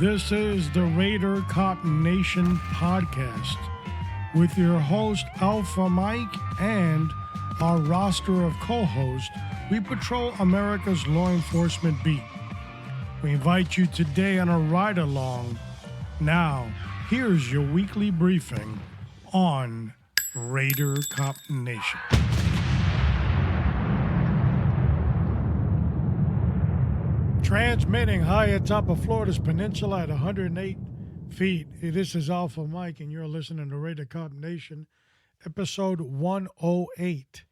This is the Raider Cop Nation podcast with your host Alpha Mike and our roster of co-hosts. We patrol America's law enforcement beat. We invite you today on a ride-along. Now, here's your weekly briefing on Raider Cop Nation. Transmitting high atop of Florida's peninsula at 108 feet. This is Alpha Mike, and you're listening to Raider Cop Nation, episode 108.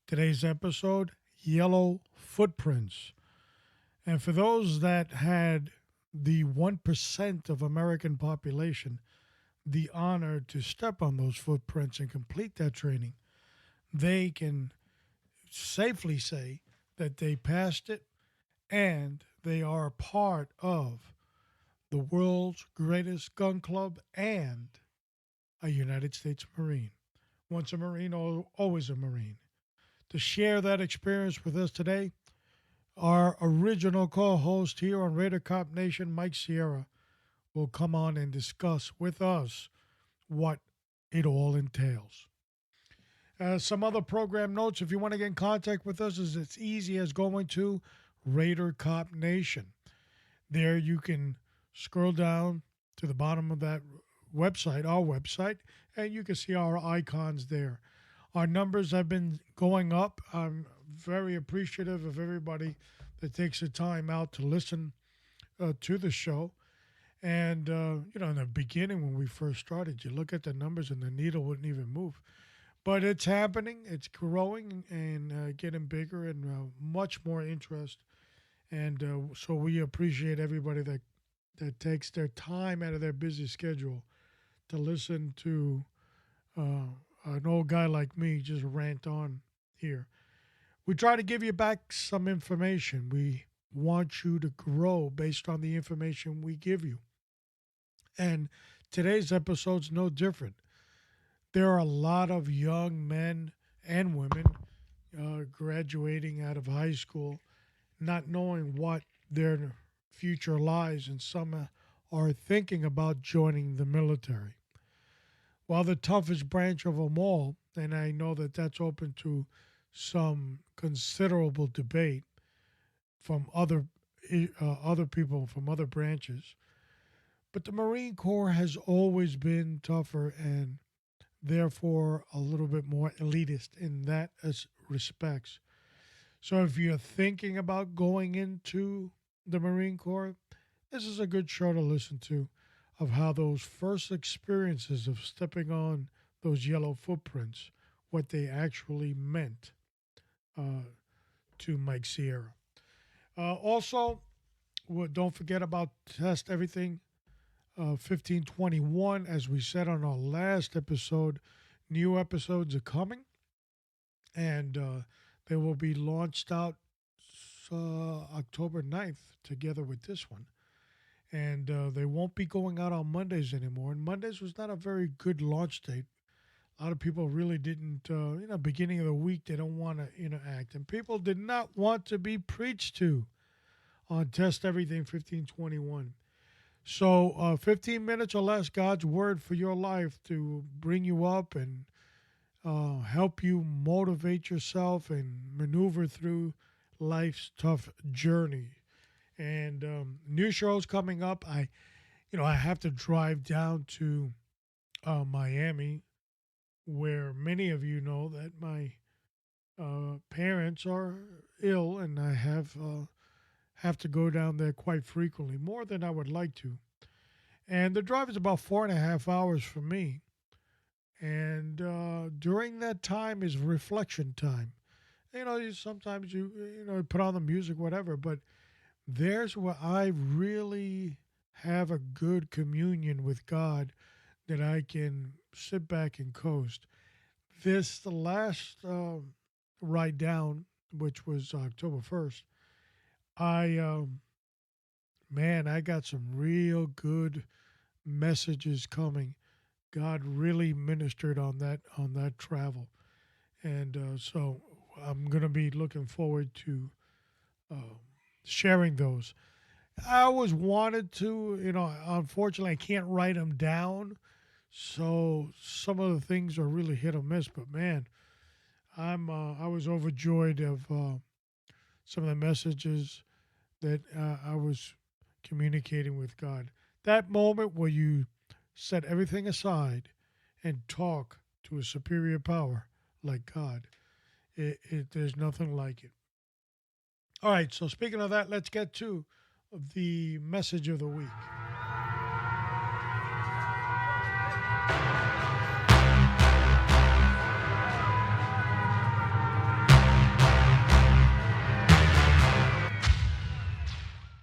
Today's episode, Yellow Footprints. And for those that had the 1% of American population the honor to step on those footprints and complete that training, they can safely say that they passed it and they are a part of the world's greatest gun club and a United States Marine. Once a Marine, always a Marine. To share that experience with us today, our original co-host here on Raider Cop Nation, Mike Sierra, will come on and discuss with us what it all entails. Some other program notes, if you want to get in contact with us, is it's easy as going to Raider Cop Nation. There you can scroll down to the bottom of that website, our website, and you can see our icons there. Our numbers have been going up. I'm very appreciative of everybody that takes the time out to listen to the show. And, in the beginning when we first started, you look at the numbers and the needle wouldn't even move. But it's happening. It's growing and getting bigger and much more interest. And so we appreciate everybody that takes their time out of their busy schedule to listen to an old guy like me just rant on here. We try to give you back some information. We want you to grow based on the information we give you. And today's episode's no different. There are a lot of young men and women graduating out of high school, not knowing what their future lies, and some are thinking about joining the military. While the toughest branch of them all, and I know that that's open to some considerable debate from other people from other branches, but the Marine Corps has always been tougher and therefore a little bit more elitist in that respects. So if you're thinking about going into the Marine Corps, this is a good show to listen to of how those first experiences of stepping on those yellow footprints, what they actually meant to Mike Sierra. Also, don't forget about Test Everything 1521. As we said on our last episode, new episodes are coming, and they will be launched out October 9th together with this one. And they won't be going out on Mondays anymore. And Mondays was not a very good launch date. A lot of people really didn't, beginning of the week, they don't want to interact. And people did not want to be preached to on Test Everything 1521. So 15 minutes or less, God's word for your life to bring you up and help you motivate yourself and maneuver through life's tough journey. And new shows coming up. I have to drive down to Miami, where many of you know that my parents are ill, and I have to go down there quite frequently, more than I would like to. And the drive is about 4.5 hours for me. And during that time is reflection time. Sometimes you put on the music, whatever, but there's where I really have a good communion with God that I can sit back and coast. The last ride down, which was October 1st, I got some real good messages coming. God really ministered on that travel, and so I'm going to be looking forward to sharing those. I always wanted to, unfortunately, I can't write them down. So some of the things are really hit or miss. But man, I was overjoyed of some of the messages that I was communicating with God. That moment where you set everything aside and talk to a superior power like God, there's nothing like it. All right, so speaking of that, let's get to the message of the week.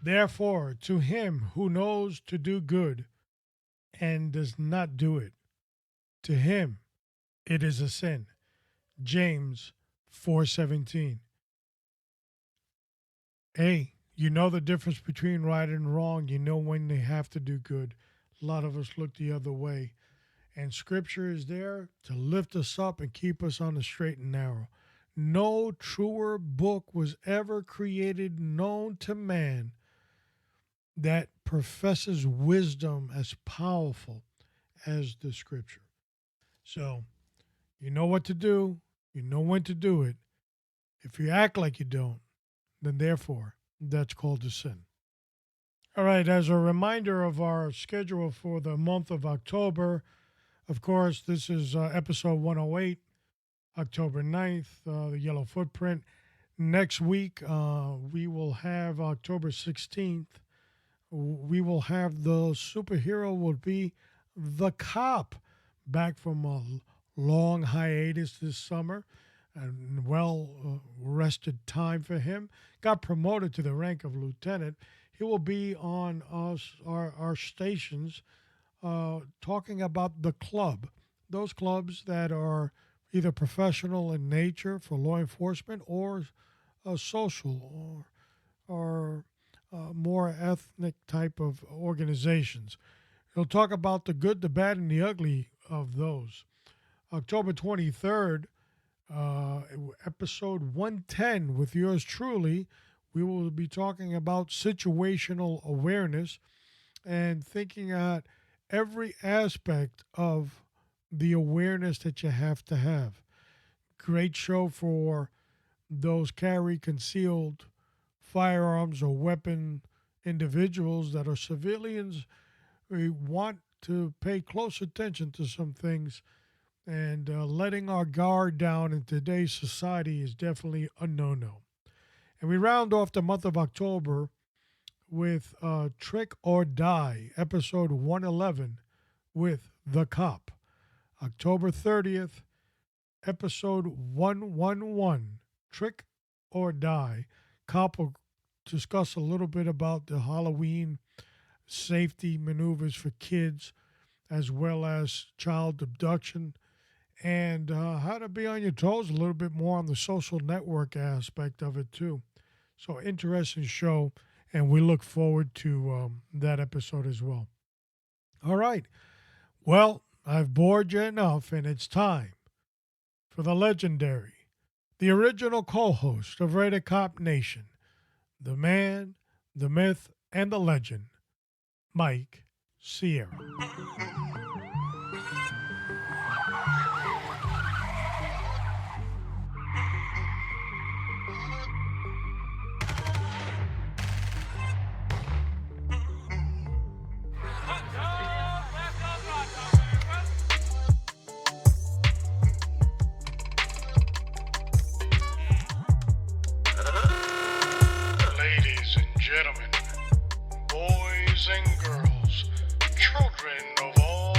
Therefore, to him who knows to do good and does not do it, to him it is a sin. James 4:17. Hey, you know the difference between right and wrong. You know when they have to do good. A lot of us look the other way. And scripture is there to lift us up and keep us on the straight and narrow. No truer book was ever created known to man that professes wisdom as powerful as the scripture. So, you know what to do, you know when to do it. If you act like you don't, then therefore, that's called a sin. All right, as a reminder of our schedule for the month of October, of course, this is episode 108, October 9th, the Yellow Footprint. Next week, we will have October 16th. We will have the superhero will be the cop, back from a long hiatus this summer and well rested time for him. Got promoted to the rank of lieutenant. He will be on our stations talking about the club, those clubs that are either professional in nature for law enforcement or social or more ethnic type of organizations. He'll talk about the good, the bad, and the ugly of those. October 23rd, episode 110 with yours truly, we will be talking about situational awareness and thinking at every aspect of the awareness that you have to have. Great show for those carry concealed firearms or weapon individuals that are civilians. We want to pay close attention to some things, and letting our guard down in today's society is definitely a no-no. And we round off the month of October with Trick or Die, episode 111 with The Cop. October 30th, episode 111, Trick or Die. Cop will discuss a little bit about the Halloween safety maneuvers for kids, as well as child abduction, and how to be on your toes a little bit more on the social network aspect of it, too. So, interesting show, and we look forward to that episode as well. All right. Well, I've bored you enough, and it's time for the legendary, the original co-host of Raider Cop Nation, the man, the myth, and the legend, Mike Sierra. Ladies and gentlemen, boys and girls, children of all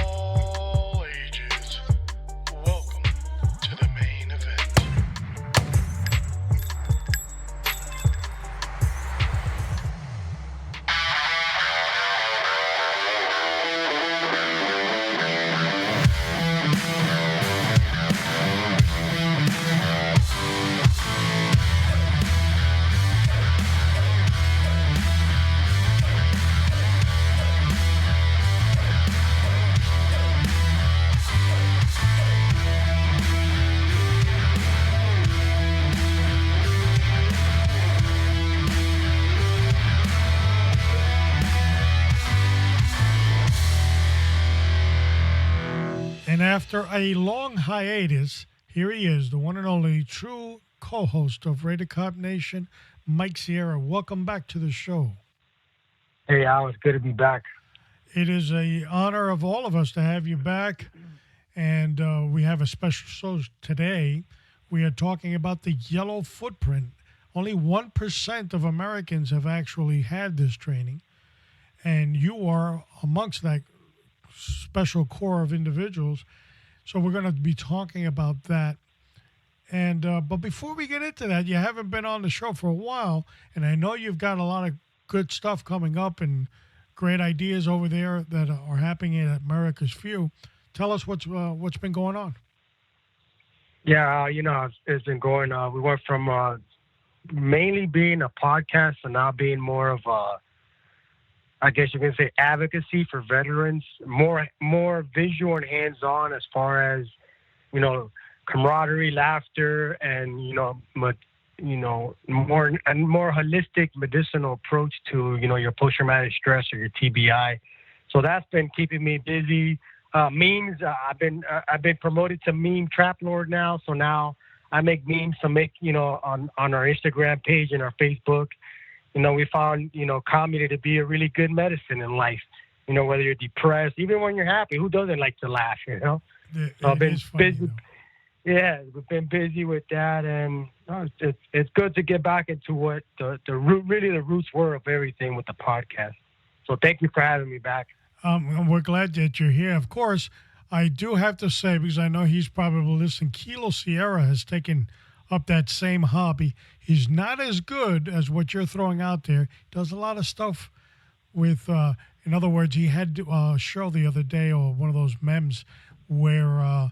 After a long hiatus, here he is, the one and only true co-host of Rated Cop Nation, Mike Sierra. Welcome back to the show. Hey, Al, it's good to be back. It is an honor of all of us to have you back, and we have a special show today. We are talking about the yellow footprint. Only 1% of Americans have actually had this training, and you are amongst that special core of individuals. So we're going to be talking about that. And but before we get into that, you haven't been on the show for a while, and I know you've got a lot of good stuff coming up and great ideas over there that are happening at America's Few. Tell us what's been going on. Yeah, it's been going. We went from mainly being a podcast to now being more of I guess you can say advocacy for veterans, more visual and hands-on as far as, camaraderie, laughter, and, more holistic medicinal approach to, your post-traumatic stress or your TBI. So that's been keeping me busy. Memes, I've been promoted to meme trap lord now. So now I make memes on our Instagram page and our Facebook. We found, comedy to be a really good medicine in life. Whether you're depressed, even when you're happy, who doesn't like to laugh, So I've been busy. Yeah, we've been busy with that, and it's good to get back into what the roots were of everything with the podcast. So thank you for having me back. We're glad that you're here. Of course, I do have to say, because I know he's probably listening, Kilo Sierra has taken up that same hobby. He's not as good as what you're throwing out there. He does a lot of stuff with, in other words, he had a show the other day, or one of those memes, where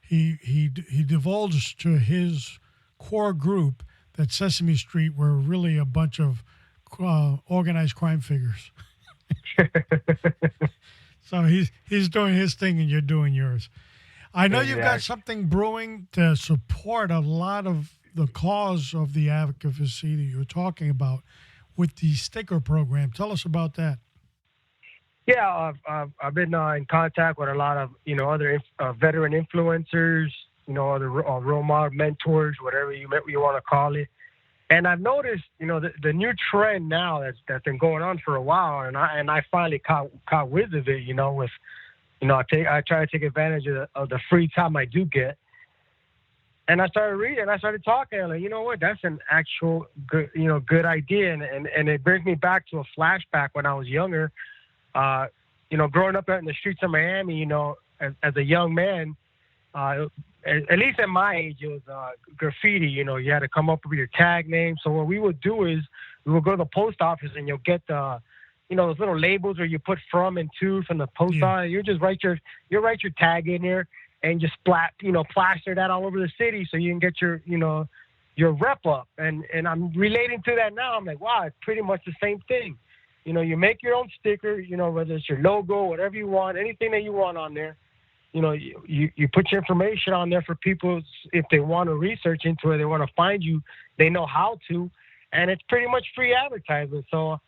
he divulged to his core group that Sesame Street were really a bunch of organized crime figures. So he's doing his thing and you're doing yours. I know you've got something brewing to support a lot of the cause of the advocacy that you're talking about with the sticker program. Tell us about that. Yeah, I've been in contact with a lot of, other veteran influencers, other role model mentors, whatever you want to call it. And I've noticed, the new trend now that's been going on for a while, and I finally caught wind of it, with, I try to take advantage of the free time I do get. And I started reading, I started talking, and like, you know what, that's an actual good idea. And it brings me back to a flashback when I was younger, growing up out in the streets of Miami, as a young man, at least at my age, it was graffiti. You had to come up with your tag name. So what we would do is we would go to the post office and you'll get the, those little labels where you put from and to from the post office. You just write your tag in there and just plaster that all over the city so you can get your rep up. And I'm relating to that now. I'm like, wow, it's pretty much the same thing. You make your own sticker, whether it's your logo, whatever you want, anything that you want on there. You put your information on there for people if they want to research into it, they want to find you, they know how to, and it's pretty much free advertising. So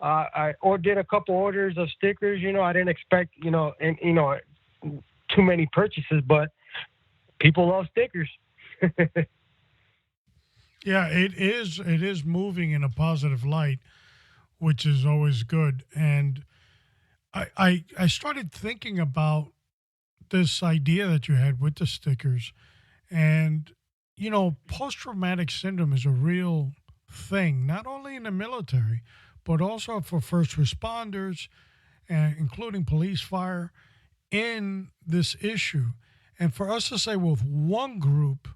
I did a couple orders of stickers. I didn't expect too many purchases, but people love stickers. Yeah, it is moving in a positive light, which is always good. And I started thinking about this idea that you had with the stickers, and post-traumatic syndrome is a real thing, not only in the military but also for first responders, including police, fire, in this issue. And for us to say, well, if one group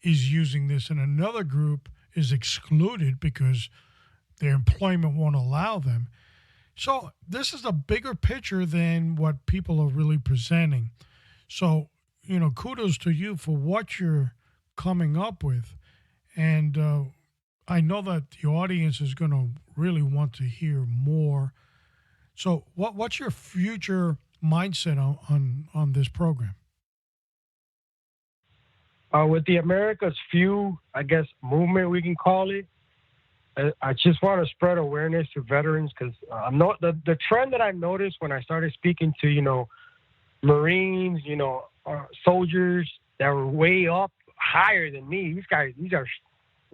is using this and another group is excluded because their employment won't allow them. So this is a bigger picture than what people are really presenting. So, kudos to you for what you're coming up with. And I know that the audience is going to really want to hear more. So what's your future mindset on this program? With the America's Few, I guess, movement, we can call it, I just want to spread awareness to veterans, because the trend that I noticed when I started speaking to, Marines, soldiers that were way up higher than me. These are,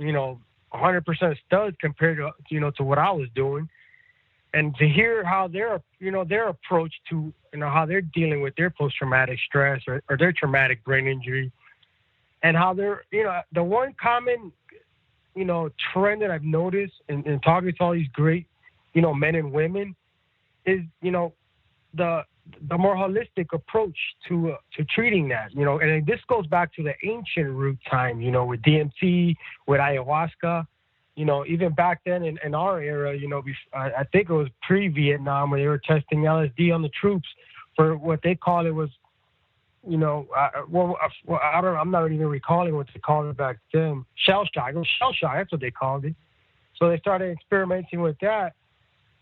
100% studs compared to, to what I was doing. And to hear how their approach to, how they're dealing with their post-traumatic stress or their traumatic brain injury, and how they're, the one common, trend that I've noticed in talking to all these great, men and women is, the more holistic approach to treating that, and this goes back to the ancient root time, with DMT, with ayahuasca, even back then in our era, I think it was pre-Vietnam where they were testing LSD on the troops for what they call it was, I'm not even recalling what they called it back then. Shell shock. It was shell shock. That's what they called it. So they started experimenting with that.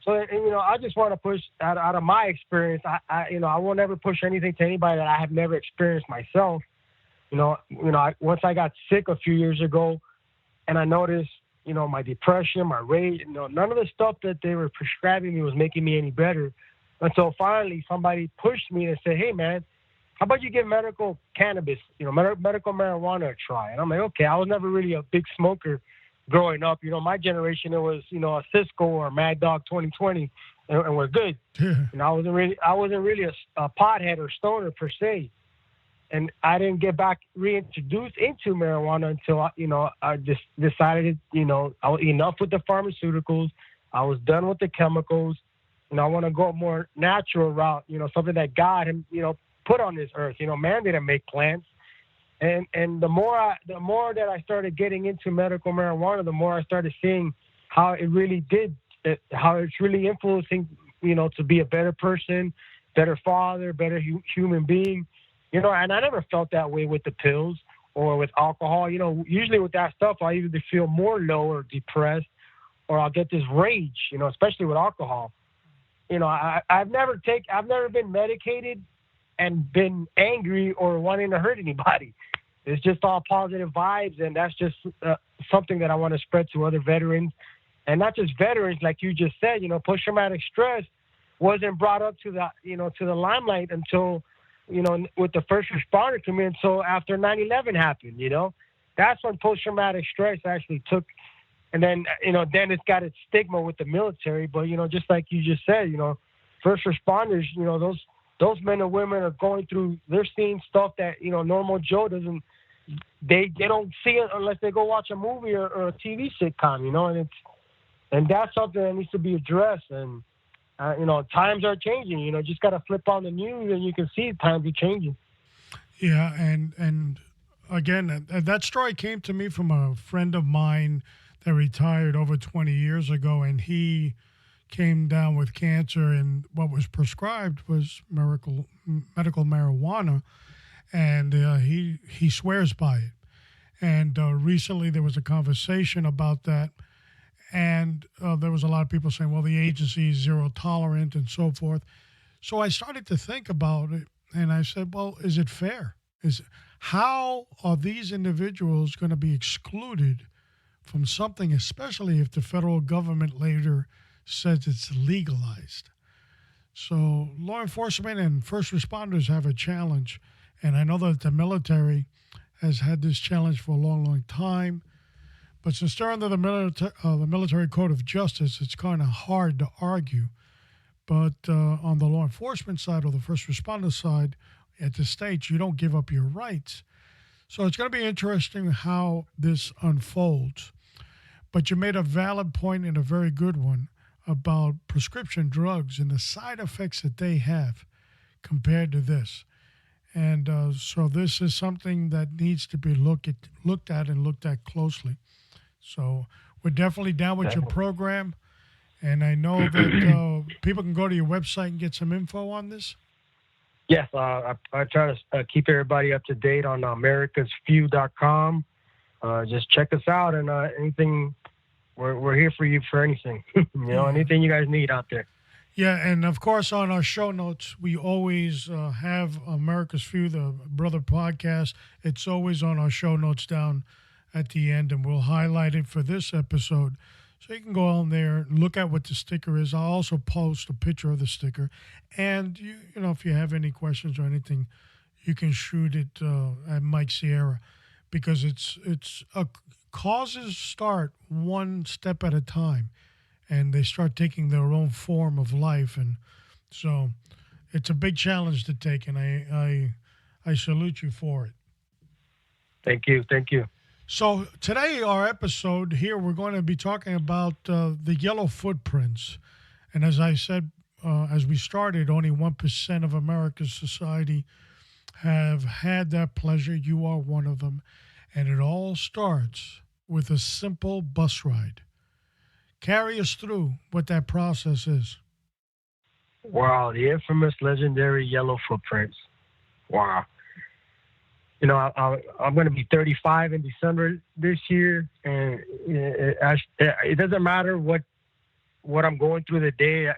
So, I just want to push out of my experience. I will never push anything to anybody that I have never experienced myself. Once I got sick a few years ago, and I noticed, my depression, my rage, none of the stuff that they were prescribing me was making me any better. Until finally somebody pushed me and said, "Hey, man, how about you give medical cannabis, medical marijuana a try?" And I'm like, okay, I was never really a big smoker growing up. My generation, it was, a Cisco or Mad Dog 2020, and we're good. Yeah. And I wasn't really a pothead or stoner per se. And I didn't get back reintroduced into marijuana until, I just decided, I was enough with the pharmaceuticals. I was done with the chemicals. I want to go a more natural route, something that God, put on this earth. Man didn't make plants. And the more that I started getting into medical marijuana, the more I started seeing how it really how it's really influencing, to be a better person, better father, better human being. And I never felt that way with the pills or with alcohol. Usually with that stuff, I either feel more low or depressed, or I'll get this rage, especially with alcohol. I've never been medicated and been angry or wanting to hurt anybody. It's just all positive vibes, and that's just something that I want to spread to other veterans, and not just veterans, like you just said. Post-traumatic stress wasn't brought up to the limelight until, with the first responder community, until after 9/11 happened. That's when post-traumatic stress actually took, and then then it's got its stigma with the military. But just like you just said, first responders, those men and women are going through, they're seeing stuff that, normal Joe doesn't, they don't see it unless they go watch a movie or a TV sitcom, and that's something that needs to be addressed. And, times are changing, just got to flip on the news and you can see times are changing. Yeah. And again, that story came to me from a friend of mine that retired over 20 years ago, and he came down with cancer, and what was prescribed was medical marijuana, and he swears by it. And recently there was a conversation about that, and there was a lot of people saying, well, the agency is zero tolerant and so forth. So I started to think about it, and I said, well, is it fair? How are these individuals going to be excluded from something, especially if the federal government later says it's legalized? So law enforcement and first responders have a challenge, and I know that the military has had this challenge for a long, long time. But since they're under the military code of justice, it's kind of hard to argue. But on the law enforcement side or the first responder side, at the states, you don't give up your rights. So it's going to be interesting how this unfolds. But you made a valid point and a very good one about prescription drugs and the side effects that they have compared to this. And so this is something that needs to be looked at and looked at closely. So we're definitely down with your program. And I know that people can go to your website and get some info on this. Yes, I try to keep everybody up to date on americasfew.com. Just check us out, and anything, we're here for you for anything. Anything you guys need out there. Yeah, and of course on our show notes, we always have America's Few, the brother podcast. It's always on our show notes down at the end, and we'll highlight it for this episode. So you can go on there and look at what the sticker is. I'll also post a picture of the sticker. And, if you have any questions or anything, you can shoot it at Mike Sierra, because causes start one step at a time, and they start taking their own form of life, and so it's a big challenge to take, and I salute you for it. Thank you. So today, our episode here, we're going to be talking about the yellow footprints. And as I said, as we started, only 1% of America's society have had that pleasure. You are one of them. And it all starts with a simple bus ride. Carry us through what that process is. Wow, the infamous, legendary yellow footprints. Wow. You know, I'm going to be 35 in December this year, and it doesn't matter what I'm going through the day.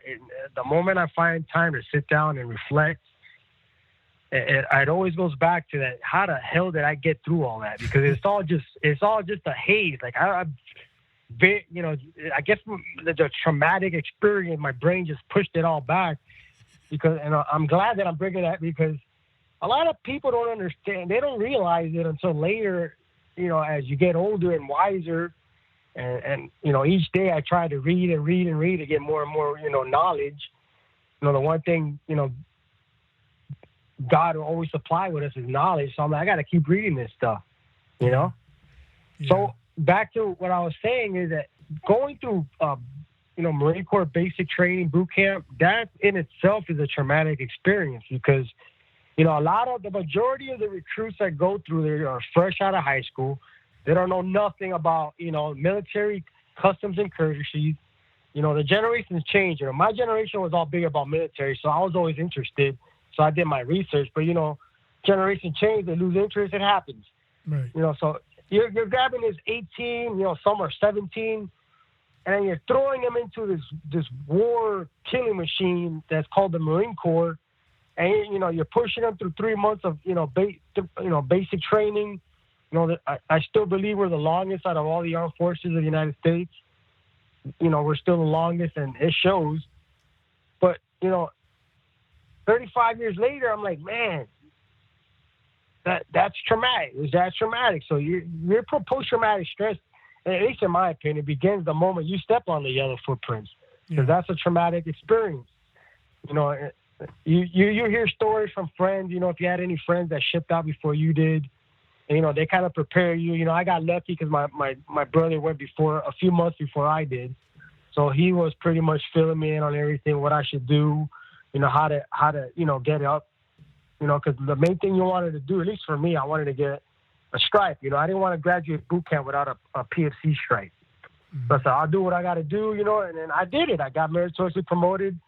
The moment I find time to sit down and reflect, it always goes back to that. How the hell did I get through all that? Because it's all just a haze. Like I guess the traumatic experience, my brain just pushed it all back. And I'm glad that I'm bringing that, because a lot of people don't understand. They don't realize it until later, as you get older and wiser. And each day I try to read and read and read to get more and more, knowledge. The one thing, God will always supply with us is knowledge. So I'm like, I got to keep reading this stuff, Yeah. So back to what I was saying is that going through, Marine Corps basic training boot camp, that in itself is a traumatic experience, because the majority of the recruits that go through there are fresh out of high school. They don't know nothing about, military customs and courtesies. The generations change. My generation was all big about military, so I was always interested. So I did my research. But, generation change, they lose interest, it happens. Right. So you're grabbing this 18, some are 17, and then you're throwing them into this war killing machine that's called the Marine Corps. And, you're pushing them through 3 months of, basic training. I still believe we're the longest out of all the armed forces of the United States. We're still the longest, and it shows. But, 35 years later, I'm like, man, that's traumatic. That's traumatic. So your post-traumatic stress, at least in my opinion, begins the moment you step on the yellow footprints, because that's a traumatic experience. You hear stories from friends, if you had any friends that shipped out before you did, and, they kind of prepare you. I got lucky because my brother went a few months before I did. So he was pretty much filling me in on everything, what I should do, how to get up, because the main thing you wanted to do, at least for me, I wanted to get a stripe. I didn't want to graduate boot camp without a PFC stripe. Mm-hmm. So I said, I'll do what I got to do, and then I did it. I got meritoriously promoted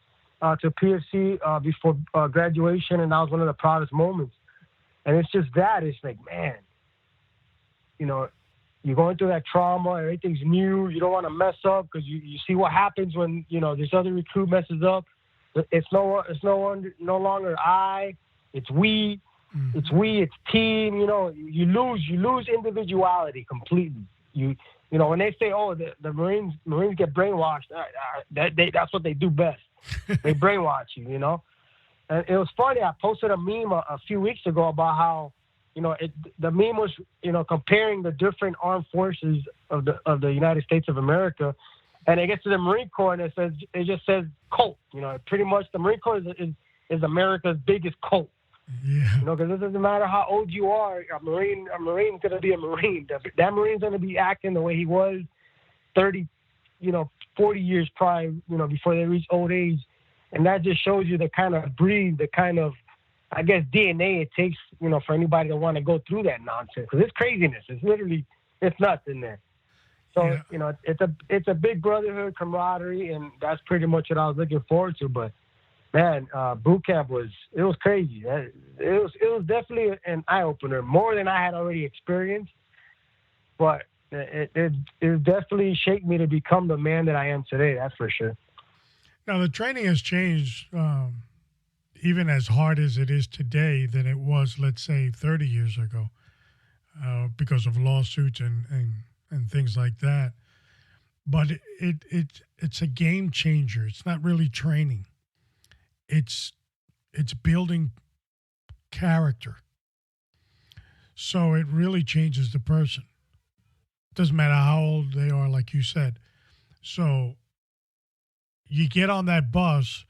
to PFC before graduation, and that was one of the proudest moments. And it's just that. It's like, man, you're going through that trauma, everything's new, you don't want to mess up, because you see what happens when, this other recruit messes up. It's no longer I, it's we. Mm-hmm. It's team. You lose individuality completely. When they say, oh, the Marines get brainwashed, that's what they do best. They brainwash you, And it was funny. I posted a meme a few weeks ago about how, the meme was, comparing the different armed forces of the United States of America, and it gets to the Marine Corps, and it just says cult. Pretty much the Marine Corps is America's biggest cult. Yeah. Because it doesn't matter how old you are, a Marine's going to be a Marine. That Marine's going to be acting the way he was 30, 40 years prior, before they reach old age. And that just shows you the kind of breed, the kind of, I guess, DNA it takes, for anybody to want to go through that nonsense. Because it's craziness. It's nuts in there. So, it's a big brotherhood, camaraderie, and that's pretty much what I was looking forward to. But, man, boot camp was crazy. It was definitely an eye-opener, more than I had already experienced. But it definitely shaped me to become the man that I am today, that's for sure. Now, the training has changed, even as hard as it is today, than it was, let's say, 30 years ago, because of lawsuits and things like that. But it's a game changer. It's not really training. It's building character. So it really changes the person. Doesn't matter how old they are, like you said. So you get on that bus.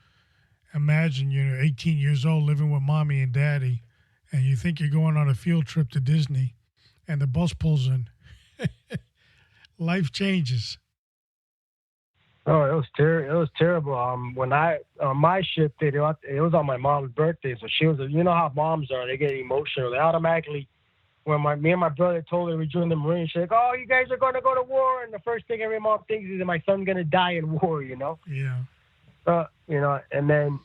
Imagine you're 18 years old living with mommy and daddy, and you think you're going on a field trip to Disney, and the bus pulls in. Life changes. Oh, it was terrible. When I on my shift, it was on my mom's birthday, so she was. You know how moms are; they get emotional. They automatically, when me and my brother told her we joined the Marines, she's like, "Oh, you guys are going to go to war," and the first thing every mom thinks is that my son's going to die in war. Yeah. And then,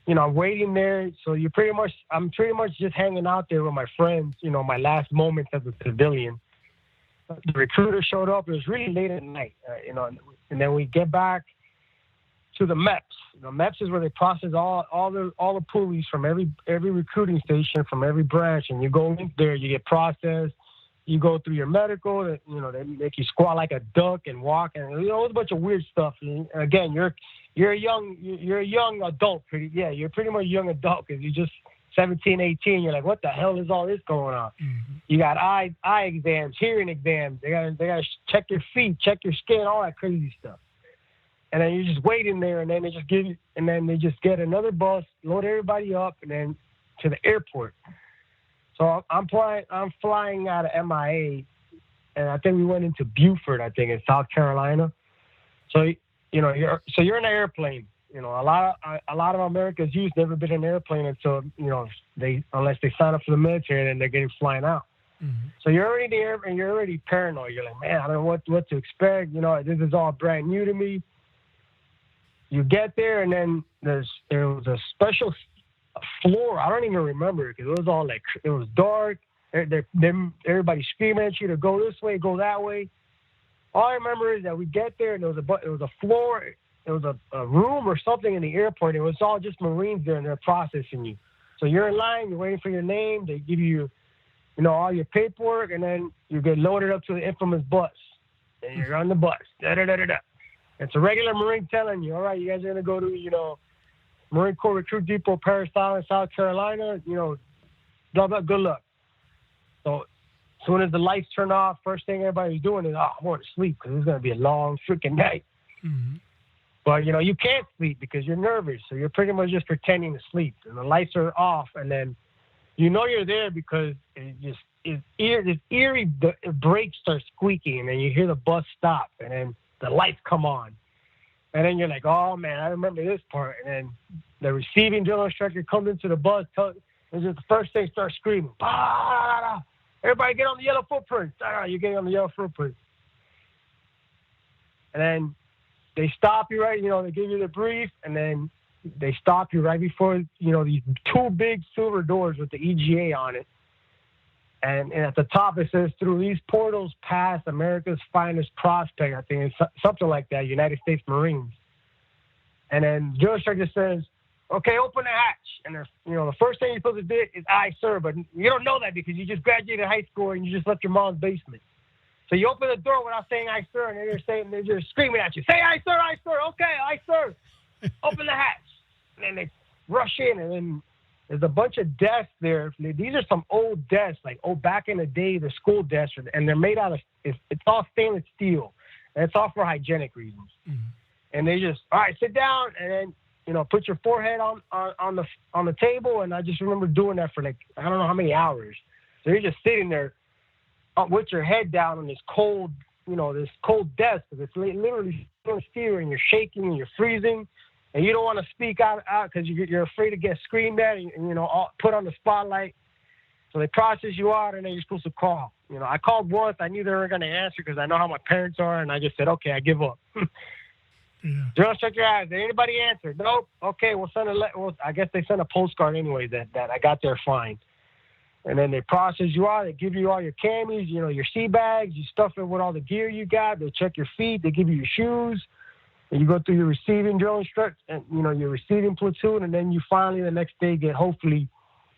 I'm waiting there. So I'm pretty much just hanging out there with my friends. My last moments as a civilian. The recruiter showed up. It was really late at night, and then we get back to the MEPS. The MEPS is where they process all the pulleys from every recruiting station from every branch, and you go in there, you get processed, you go through your medical. They make you squat like a duck and walk, and it was a bunch of weird stuff. And again, you're a young adult, you're pretty much a young adult because you just 17, 18, you're like, what the hell is all this going on? Mm-hmm. You got eye exams, hearing exams. They gotta check your feet, check your skin, all that crazy stuff. And then you're just waiting there, and then they just get another bus, load everybody up, and then to the airport. So I'm flying out of MIA, and I think we went into Beaufort, I think, in South Carolina. So you're in an airplane. A lot of America's youth never been in an airplane until unless they sign up for the military, and then they're getting flying out. Mm-hmm. So you're already there, and you're already paranoid. You're like, man, I don't know what to expect. This is all brand new to me. You get there, and then there was a special floor. I don't even remember it because it was all it was dark. Everybody screaming at you to go this way, go that way. All I remember is that we get there, and there was a floor. It was a room or something in the airport. It was all just Marines there, and they're processing you. So you're in line. You're waiting for your name. They give you, all your paperwork, and then you get loaded up to the infamous bus. And you're on the bus. Da-da-da-da-da. It's a regular Marine telling you, all right, you guys are going to go to, Marine Corps Recruit Depot, Parris Island, South Carolina. Blah, blah, good luck. So as soon as the lights turn off, first thing everybody's doing is, I'm going to sleep because it's going to be a long freaking night. Mm-hmm. But, you can't sleep because you're nervous. So you're pretty much just pretending to sleep. And the lights are off. And then you're there because this eerie brakes start squeaking. And then you hear the bus stop. And then the lights come on. And then you're like, oh, man, I remember this part. And then the receiving drill instructor comes into the bus. And just the first thing starts screaming. Bah! Everybody get on the yellow footprints. You're getting on the yellow footprints. And then they stop you right, they give you the brief, and then they stop you right before, these two big silver doors with the EGA on it. And at the top it says, through these portals past America's finest prospect, I think it's something like that, United States Marines. And then drill instructor says, okay, open the hatch. And the first thing you're supposed to do is aye, sir, but you don't know that because you just graduated high school and you just left your mom's basement. So you open the door without saying aye, sir, and they're just screaming at you. Say aye, sir, aye, sir. Okay, aye, sir. Open the hatch. And then they rush in, and then there's a bunch of desks there. These are some old desks, back in the day, the school desks, and they're made out of, it's all stainless steel, and it's all for hygienic reasons. Mm-hmm. And they just, all right, sit down, and then, put your forehead on the table, and I just remember doing that for I don't know how many hours. So you're just sitting there with your head down on this cold desk, because it's literally steel, and you're shaking and you're freezing, and you don't want to speak out because you're afraid to get screamed at and put on the spotlight. So they process you out, and then you're supposed to call. I called once. I knew they weren't going to answer because I know how my parents are, and I just said, okay, I give up. Yeah. Drill instructor asked, did anybody answer? Nope. Okay, we'll send I guess they sent a postcard anyway that I got there fine. And then they process you out. They give you all your camis, your sea bags. You stuff it with all the gear you got. They check your feet. They give you your shoes. And you go through your receiving drill instructor, and your receiving platoon. And then you finally the next day get hopefully,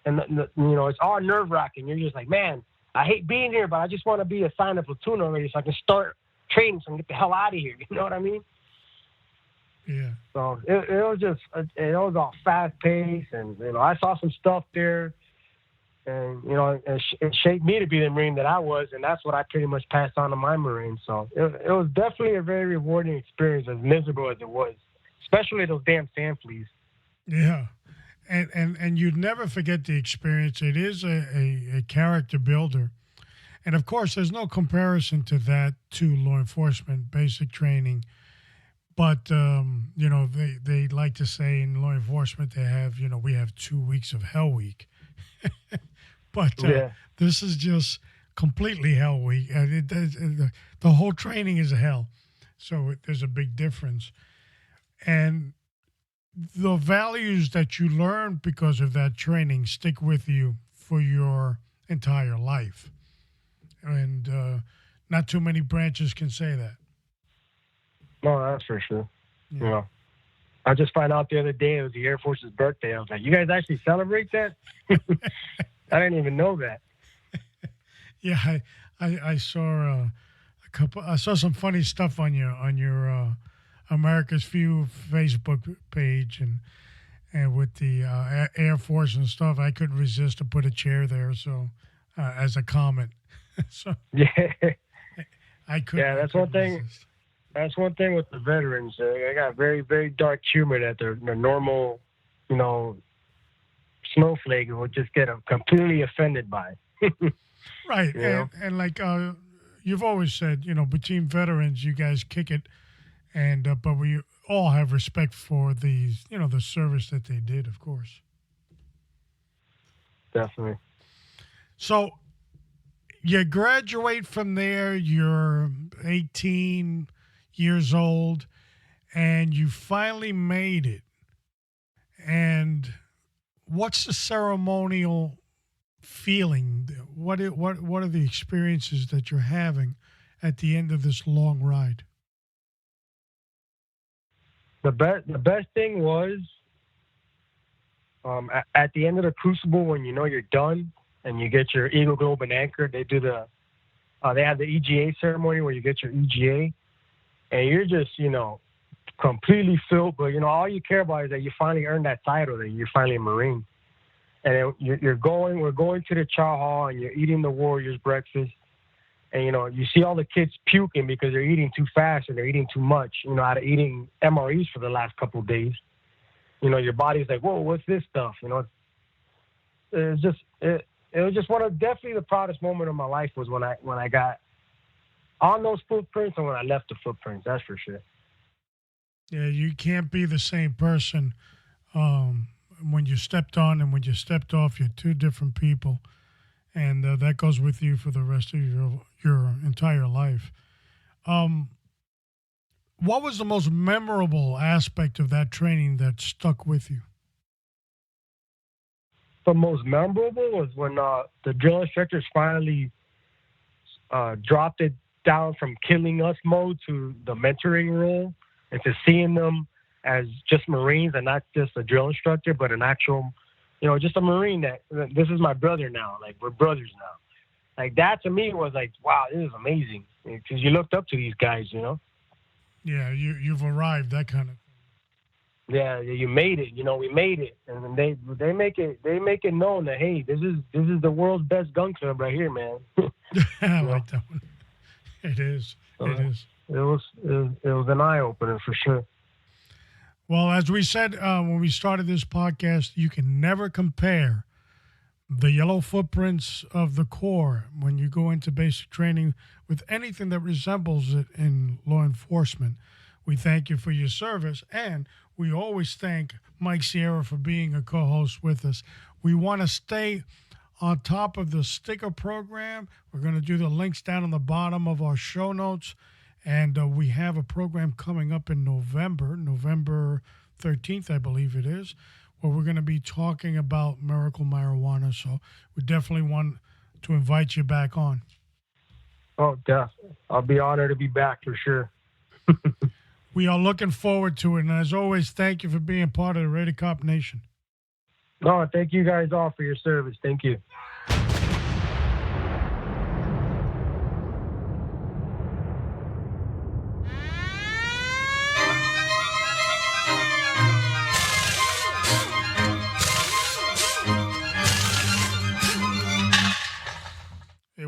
and it's all nerve wracking. You're just like, man, I hate being here, but I just want to be assigned a platoon already so I can start training so I can get the hell out of here. You know what I mean? Yeah. So it was all fast paced, and I saw some stuff there. And it shaped me to be the Marine that I was, and that's what I pretty much passed on to my Marines. So it was definitely a very rewarding experience, as miserable as it was, especially those damn sand fleas. Yeah. And you'd never forget the experience. It is a character builder. And of course, there's no comparison to that to law enforcement basic training. But, they like to say in law enforcement, we have 2 weeks of Hell Week. But this is just completely Hell Week. The whole training is hell. So there's a big difference. And the values that you learn because of that training stick with you for your entire life. And not too many branches can say that. No, that's for sure. Yeah. I just found out the other day it was the Air Force's birthday. I was like, you guys actually celebrate that? I didn't even know that. Yeah, I saw I saw some funny stuff on your America's Few Facebook page and with the Air Force and stuff. I couldn't resist to put a chair there, so as a comment. So yeah, I couldn't. Yeah, that's one thing. Resist. That's one thing with the veterans. They got very, very dark humor that the normal, snowflake will just get completely offended by. Right, and like you've always said, between veterans, you guys kick it, and but we all have respect for the service that they did, of course. Definitely. So you graduate from there. You're 18 years old, and you finally made it. And what's the ceremonial feeling? What are the experiences that you're having at the end of this long ride? The best thing was at the end of the crucible, when you're done and you get your Eagle Globe and Anchor. They do they have the EGA ceremony where you get your EGA, and you're just completely filled. But all you care about is that you finally earned that title, that you're finally a Marine. And we're going to the chow hall, and you're eating the Warriors breakfast. And, you see all the kids puking because they're eating too fast and they're eating too much, out of eating MREs for the last couple of days. Your body's like, whoa, what's this stuff? It was just definitely the proudest moment of my life was when I got on those footprints and when I left the footprints, that's for sure. Yeah, you can't be the same person when you stepped on and when you stepped off. You're two different people, and that goes with you for the rest of your entire life. What was the most memorable aspect of that training that stuck with you? The most memorable was when the drill instructors finally dropped it down from killing us mode to the mentoring role, and to seeing them as just Marines and not just a drill instructor, but an actual, just a Marine that this is my brother now. Like, we're brothers now. Like, that to me was like, wow, this is amazing. Because you looked up to these guys, Yeah, you've arrived, that kind of thing. Yeah, you made it. We made it, and they make it known that, hey, this is the world's best gun club right here, man. I like that one. It is. It is. It was an eye opener for sure. Well, as we said when we started this podcast, you can never compare the yellow footprints of the Corps when you go into basic training with anything that resembles it in law enforcement. We thank you for your service, and we always thank Mike Sierra for being a co-host with us. We want to stay on top of the sticker program. We're going to do the links down on the bottom of our show notes, and we have a program coming up in November 13th, I believe it is, where we're going to be talking about miracle marijuana. So we definitely want to invite you back on. Oh, definitely. I'll be honored to be back for sure. We are looking forward to it. And as always, thank you for being part of the Raider Cop Nation. No, thank you guys all for your service. Thank you.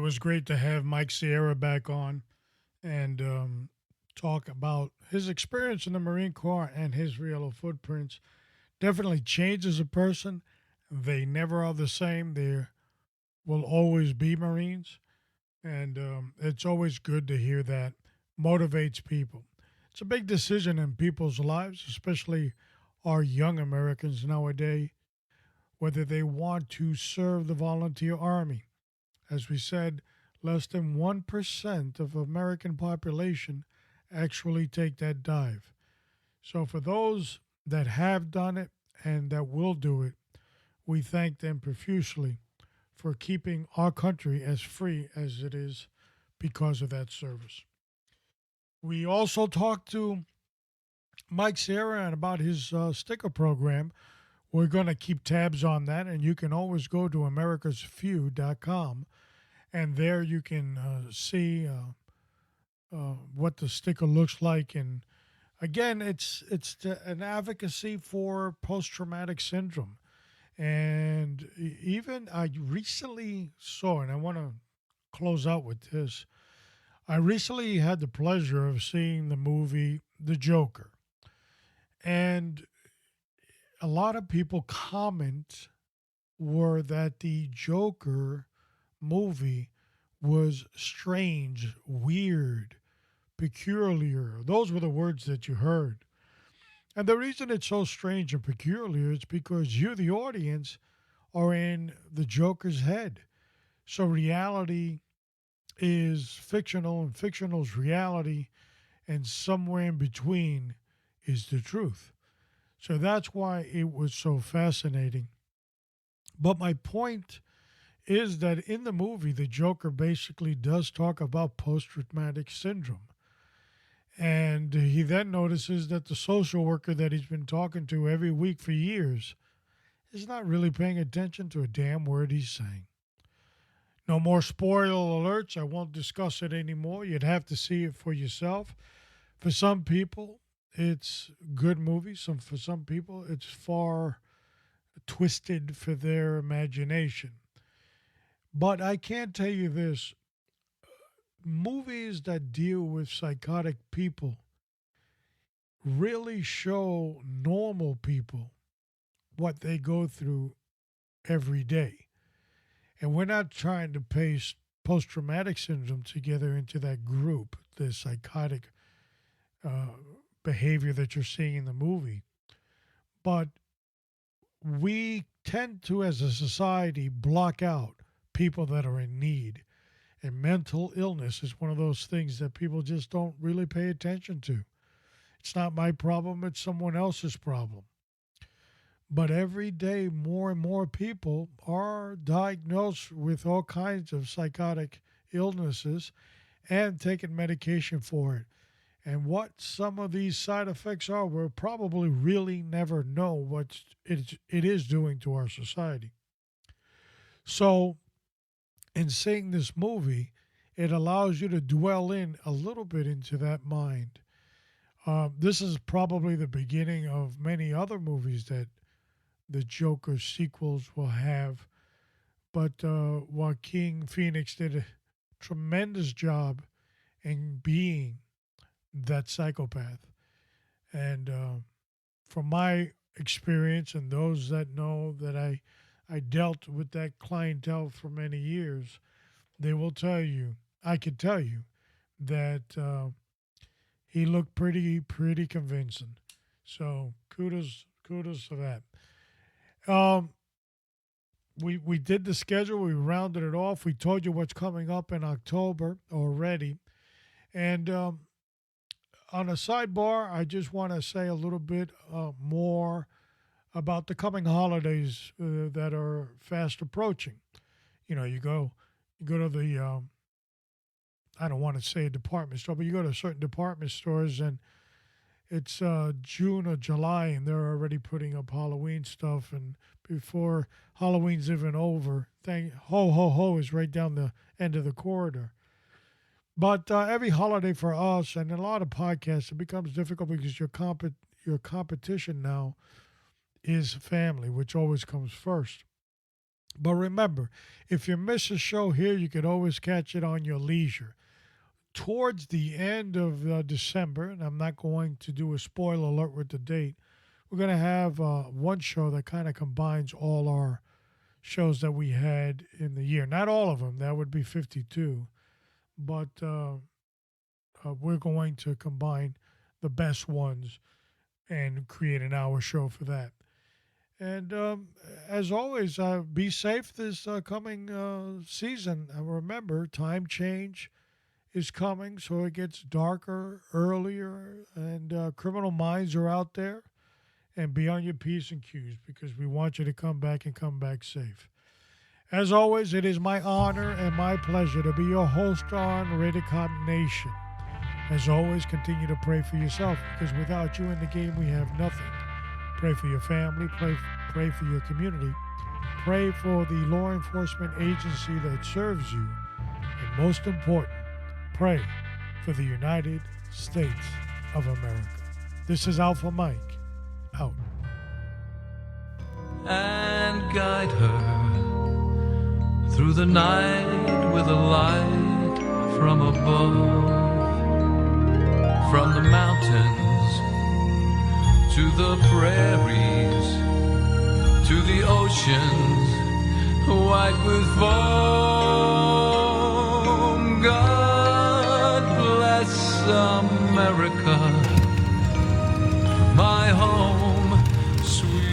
was great to have Mike Sierra back on and talk about his experience in the Marine Corps and his real footprints. Definitely changes a person. They never are the same. They will always be Marines. And it's always good to hear that motivates people. It's a big decision in people's lives, especially our young Americans nowadays, whether they want to serve the volunteer army. As we said, less than 1% of American population actually take that dive. So for those that have done it and that will do it, we thank them profusely for keeping our country as free as it is because of that service. We also talked to Mike Sierra and about his sticker program. We're going to keep tabs on that, and you can always go to americasfew.com, and there you can see what the sticker looks like. And again, an advocacy for post traumatic syndrome. And even I recently saw, and I want to close out with this. I recently had the pleasure of seeing the movie The Joker. And a lot of people comment were that the Joker movie was strange, weird, peculiar. Those were the words that you heard. And the reason it's so strange and peculiar is because you, the audience, are in the Joker's head. So reality is fictional, and fictional is reality, and somewhere in between is the truth. So that's why it was so fascinating. But my point is that in the movie, the Joker basically does talk about post traumatic syndrome. And he then notices that the social worker that he's been talking to every week for years is not really paying attention to a damn word he's saying. No more spoiler alerts. I won't discuss it anymore. You'd have to see it for yourself. For some people, it's good movie. For some people, it's far twisted for their imagination. But I can tell you this: movies that deal with psychotic people really show normal people what they go through every day. And we're not trying to paste post traumatic syndrome together into that group, the psychotic uh, behavior that you're seeing in the movie. But we tend to, as a society, block out people that are in need. And mental illness is one of those things that people just don't really pay attention to. It's not my problem, it's someone else's problem. But every day, more and more people are diagnosed with all kinds of psychotic illnesses and taking medication for it. And what some of these side effects are, we'll probably really never know what it is doing to our society. So, in seeing this movie, it allows you to dwell in a little bit into that mind. This is probably the beginning of many other movies that the Joker sequels will have. But Joaquin Phoenix did a tremendous job in being that psychopath. And from my experience, and those that know that I dealt with that clientele for many years, they will tell you, I could tell you, that he looked pretty convincing. So kudos for that. Um, we did the schedule. We rounded it off. We told you what's coming up in October already. And on a sidebar, I just want to say a little bit more about the coming holidays that are fast approaching. You know, you go to the I don't want to say a department store, but you go to certain department stores and it's June or July, and they're already putting up Halloween stuff. And before Halloween's even over, ho ho ho is right down the end of the corridor. But every holiday for us and a lot of podcasts, it becomes difficult because your competition now is family, which always comes first. But remember, if you miss a show here, you can always catch it on your leisure. Towards the end of December, and I'm not going to do a spoiler alert with the date, we're going to have one show that kind of combines all our shows that we had in the year. Not all of them, that would be 52, but we're going to combine the best ones and create an hour show for that. And as always, be safe this coming season. And remember, time change is coming, so it gets darker earlier, and criminal minds are out there. And be on your P's and Q's because we want you to come back and come back safe. As always, it is my honor and my pleasure to be your host on Rated Cop Nation. As always, continue to pray for yourself because without you in the game, we have nothing. Pray for your family, pray for your community, pray for the law enforcement agency that serves you, and most important, pray for the United States of America. This is Alpha Mike, out. And guide her through the night with a light from above, from the mountains to the prairies, to the oceans white with foam. God bless America, my home, sweet.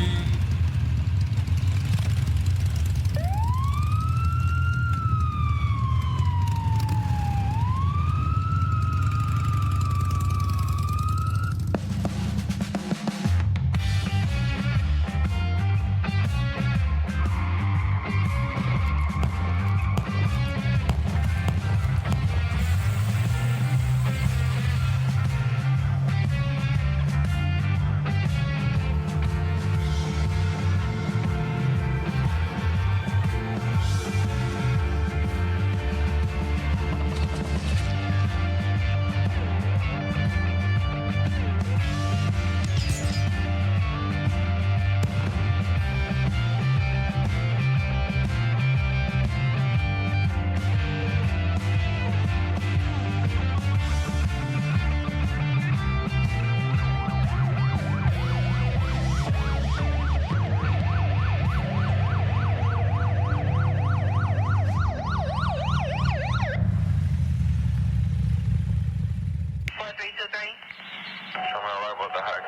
What the heck?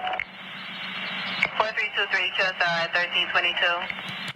4323, just 1322.